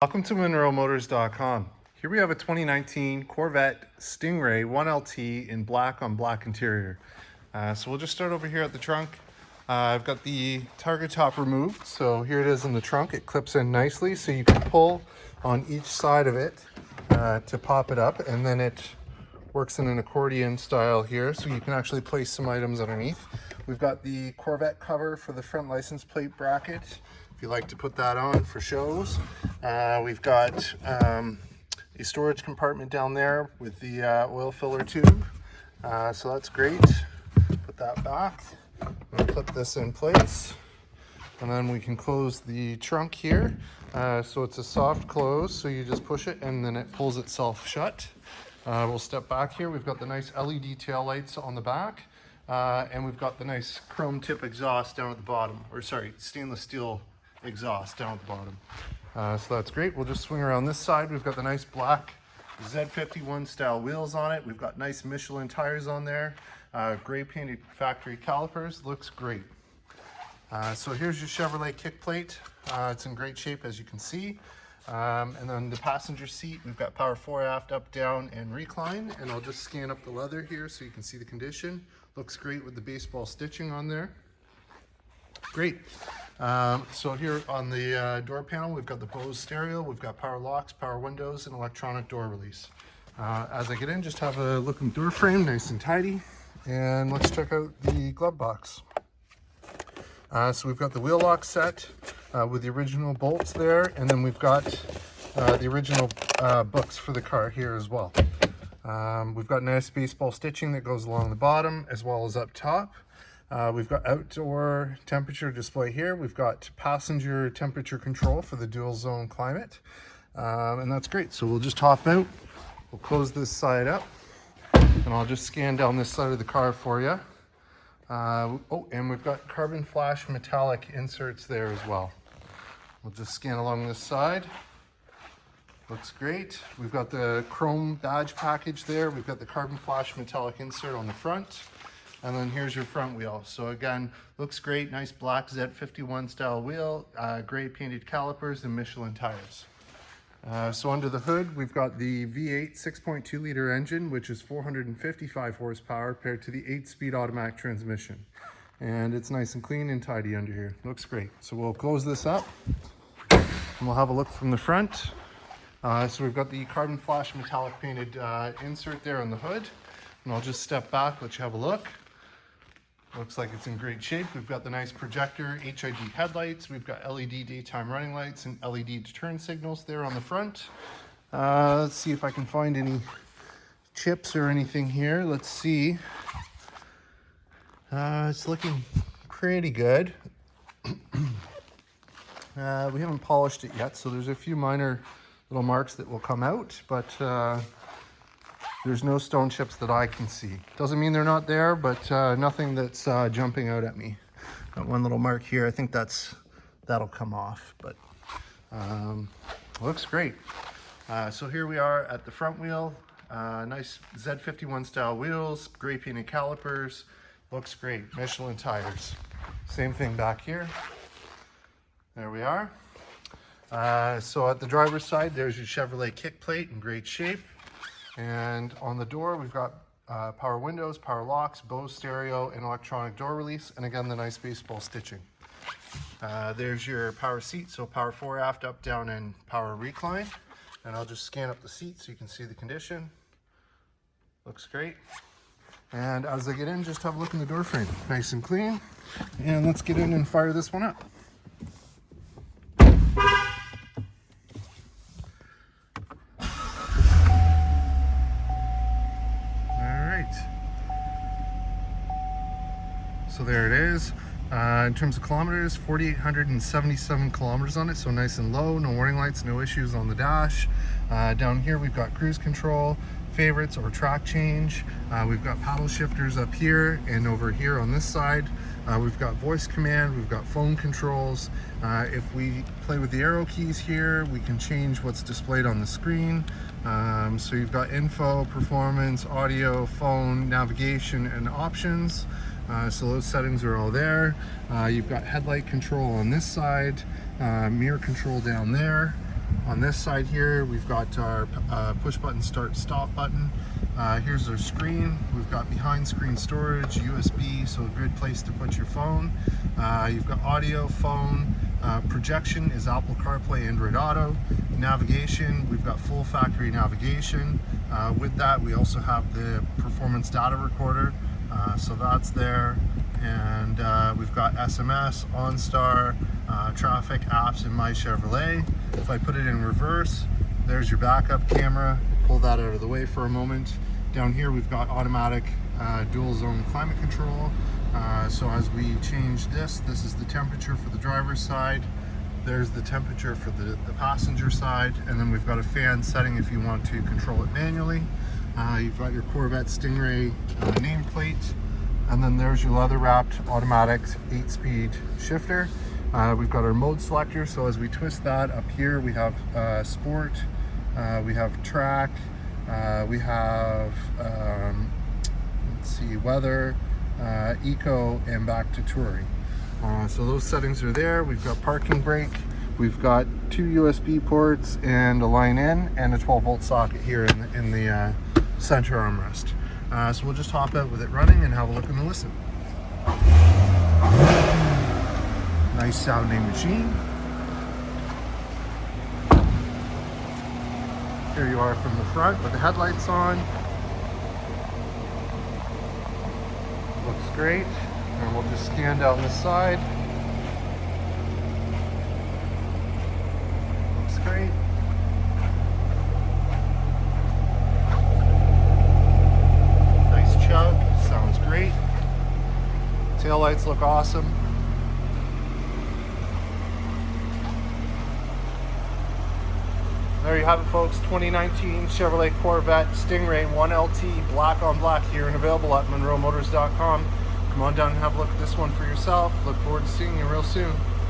Welcome to MonroeMotors.com. Here we have a 2019 Corvette Stingray 1LT in black on black interior. So we'll just start over here at the trunk. I've got the Targa top removed, so here it is in the trunk. It clips in nicely, so you can pull on each side of it to pop it up, and then it works in an accordion style here, so you can actually place some items underneath. We've got the Corvette cover for the front license plate bracket, if you like to put that on for shows. We've got a storage compartment down there with the oil filler tube, so that's great. Put that back and clip this in place, and then we can close the trunk here. So it's a soft close, so you just push it and then it pulls itself shut. We'll step back here. We've got the nice LED tail lights on the back, and we've got the nice chrome tip exhaust down at the bottom, or sorry, stainless steel exhaust down at the bottom. So that's great. We'll just swing around this side. We've got the nice black Z51 style wheels on it. We've got nice Michelin tires on there. Gray painted factory calipers. Looks great. So here's your Chevrolet kick plate. It's in great shape, as you can see. And then the passenger seat, we've got power fore, aft, up, down, and recline. And I'll just scan up the leather here so you can see the condition. Looks great with the baseball stitching on there. Great. So here on the door panel, we've got the Bose stereo, we've got power locks, power windows, and electronic door release. As I get in, just have a look in the door frame, nice and tidy. And let's check out the glove box. So we've got the wheel lock set with the original bolts there, and then we've got the original books for the car here as well. We've got nice baseball stitching that goes along the bottom as well as up top. We've got outdoor temperature display here. We've got passenger temperature control for the dual zone climate. And that's great. So we'll just hop out. We'll close this side up, and I'll just scan down this side of the car for you. And we've got carbon flash metallic inserts there as well. We'll just scan along this side. Looks great. We've got the chrome badge package there. We've got the carbon flash metallic insert on the front. And then here's your front wheel. So again, looks great. Nice black Z51 style wheel, gray painted calipers, and Michelin tires. So under the hood, we've got the V8 6.2 liter engine, which is 455 horsepower paired to the 8-speed automatic transmission. And it's nice and clean and tidy under here. Looks great. So we'll close this up and we'll have a look from the front. So we've got the carbon flash metallic painted insert there on the hood. And I'll just step back, let you have a look. Looks like it's in great shape. We've got the nice projector HID headlights. We've got LED daytime running lights and LED turn signals there on the front. Let's see if I can find any chips or anything here. Let's see. It's looking pretty good. We haven't polished it yet, so there's a few minor little marks that will come out, but there's no stone chips that I can see. Doesn't mean they're not there, but nothing that's jumping out at me. Got one little mark here. I think that'll come off, but looks great. So here we are at the front wheel. Nice Z51 style wheels, gray painted calipers. Looks great. Michelin tires. Same thing back here. There we are. So at the driver's side, there's your Chevrolet kick plate in great shape. And on the door, we've got power windows, power locks, Bose stereo, and electronic door release. And again, the nice baseball stitching. There's your power seat, so power fore, aft, up, down, and power recline. And I'll just scan up the seat so you can see the condition. Looks great. And as I get in, just have a look in the door frame. Nice and clean. And let's get in and fire this one up. So there it is. In terms of kilometers, 4,877 kilometers on it, so nice and low, no warning lights, no issues on the dash. Down here we've got cruise control, favorites or track change. We've got paddle shifters up here, and over here on this side we've got voice command, we've got phone controls. If we play with the arrow keys here, we can change what's displayed on the screen. So you've got info, performance, audio, phone, navigation, and options. So those settings are all there. You've got headlight control on this side, mirror control down there. On this side here, we've got our push button start stop button. Here's our screen. We've got behind screen storage, USB, so a good place to put your phone. You've got audio, phone, projection is Apple CarPlay, Android Auto. Navigation, we've got full factory navigation. With that, we also have the performance data recorder, so that's there. And we've got SMS, OnStar, traffic, apps, and My Chevrolet. If I put it in reverse, there's your backup camera. Pull that out of the way for a moment. Down here we've got automatic dual zone climate control. So as we change this is the temperature for the driver's side. There's the temperature for the passenger side. And then we've got a fan setting if you want to control it manually. You've got your Corvette Stingray nameplate. And then there's your leather wrapped automatic 8-speed shifter. We've got our mode selector, so as we twist that up here, we have sport, we have track, we have let's see, weather, eco, and back to touring. So those settings are there. We've got parking brake, we've got 2 USB ports and a line in and a 12-volt socket here in the center armrest. So we'll just hop out with it running and have a look and listen. Nice sounding machine. Here you are from the front with the headlights on. Looks great. And we'll just scan down this side. Looks great. Nice chug. Sounds great. Tail lights look awesome. There you have it, folks. 2019 Chevrolet Corvette Stingray 1LT black on black here and available at monroemotors.com. Come on down and have a look at this one for yourself. Look forward to seeing you real soon.